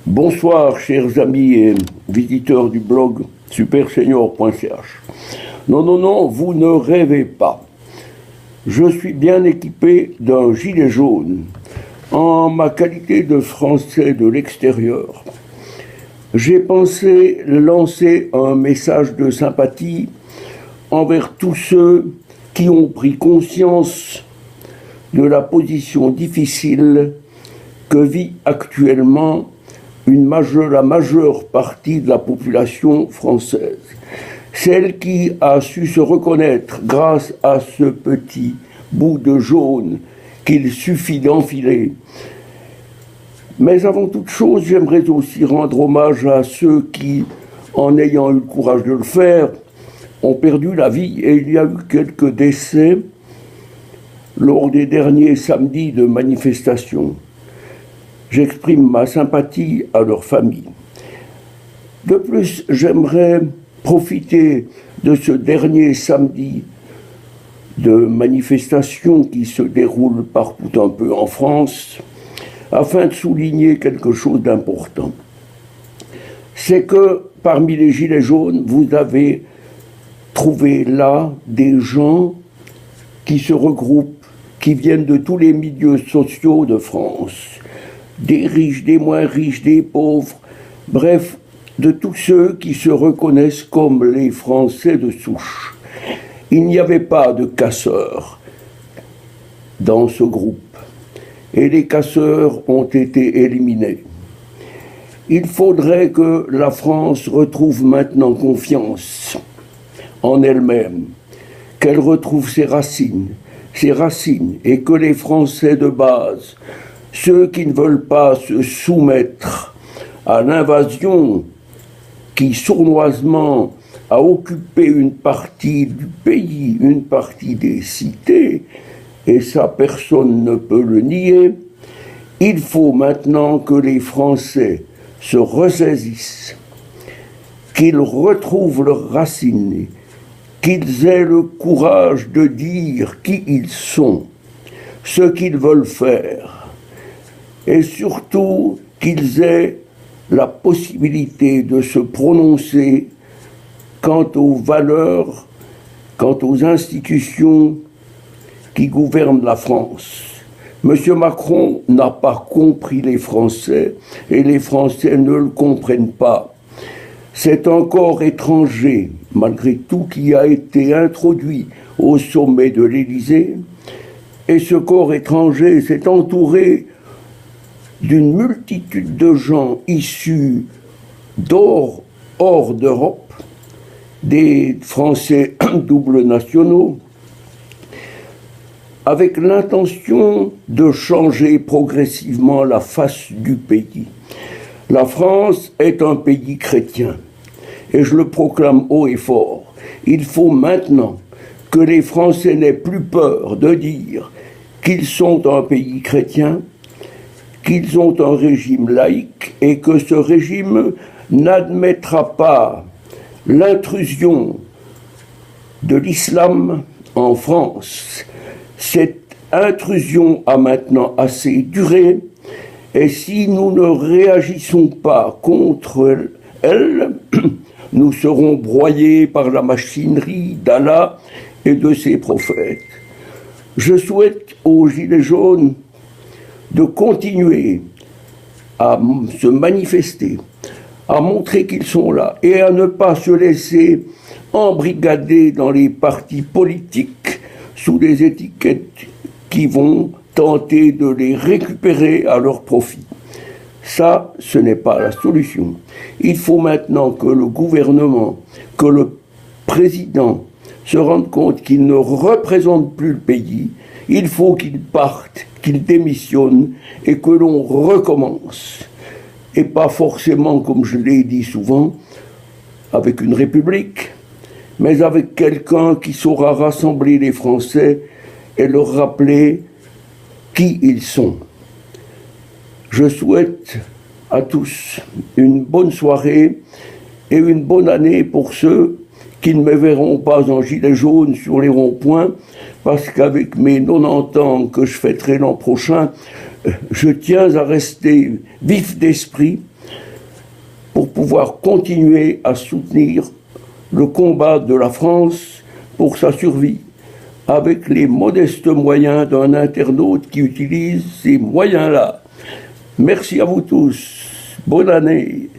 Bonsoir, chers amis et visiteurs du blog supersenior.ch. Non, vous ne rêvez pas. Je suis bien équipé d'un gilet jaune. En ma qualité de Français de l'extérieur, j'ai pensé lancer un message de sympathie envers tous ceux qui ont pris conscience de la position difficile que vit actuellement la majeure partie de la population française. Celle qui a su se reconnaître grâce à ce petit bout de jaune qu'il suffit d'enfiler. Mais avant toute chose, j'aimerais aussi rendre hommage à ceux qui, en ayant eu le courage de le faire, ont perdu la vie, et il y a eu quelques décès lors des derniers samedis de manifestation. J'exprime ma sympathie à leur famille. De plus, j'aimerais profiter de ce dernier samedi de manifestation qui se déroule partout un peu en France, afin de souligner quelque chose d'important. C'est que parmi les gilets jaunes, vous avez trouvé là des gens qui se regroupent, qui viennent de tous les milieux sociaux de France, des riches, des moins riches, des pauvres, bref, de tous ceux qui se reconnaissent comme les Français de souche. Il n'y avait pas de casseurs dans ce groupe, et les casseurs ont été éliminés. Il faudrait que la France retrouve maintenant confiance en elle-même, qu'elle retrouve ses racines, et que les Français de base, ceux qui ne veulent pas se soumettre à l'invasion qui sournoisement a occupé une partie du pays, une partie des cités, et ça personne ne peut le nier, il faut maintenant que les Français se ressaisissent, qu'ils retrouvent leurs racines, qu'ils aient le courage de dire qui ils sont, ce qu'ils veulent faire, et surtout qu'ils aient la possibilité de se prononcer quant aux valeurs, quant aux institutions qui gouvernent la France. M. Macron n'a pas compris les Français et les Français ne le comprennent pas. C'est un corps étranger, malgré tout, qui a été introduit au sommet de l'Élysée, et ce corps étranger s'est entouré d'une multitude de gens issus hors d'Europe, des Français double nationaux, avec l'intention de changer progressivement la face du pays. La France est un pays chrétien, et je le proclame haut et fort. Il faut maintenant que les Français n'aient plus peur de dire qu'ils sont un pays chrétien, qu'ils ont un régime laïque et que ce régime n'admettra pas l'intrusion de l'islam en France. Cette intrusion a maintenant assez duré et si nous ne réagissons pas contre elle, nous serons broyés par la machinerie d'Allah et de ses prophètes. Je souhaite aux Gilets jaunes de continuer à se manifester, à montrer qu'ils sont là et à ne pas se laisser embrigader dans les partis politiques sous des étiquettes qui vont tenter de les récupérer à leur profit. Ça, ce n'est pas la solution. Il faut maintenant que le gouvernement, que le président se rende compte qu'il ne représente plus le pays. Il faut qu'il parte, qu'il démissionne et que l'on recommence. Et pas forcément, comme je l'ai dit souvent, avec une république, mais avec quelqu'un qui saura rassembler les Français et leur rappeler qui ils sont. Je souhaite à tous une bonne soirée et une bonne année pour ceux qui ne me verront pas en gilet jaune sur les ronds-points, parce qu'avec mes 90 ans que je fêterai l'an prochain, je tiens à rester vif d'esprit, pour pouvoir continuer à soutenir le combat de la France pour sa survie, avec les modestes moyens d'un internaute qui utilise ces moyens-là. Merci à vous tous. Bonne année.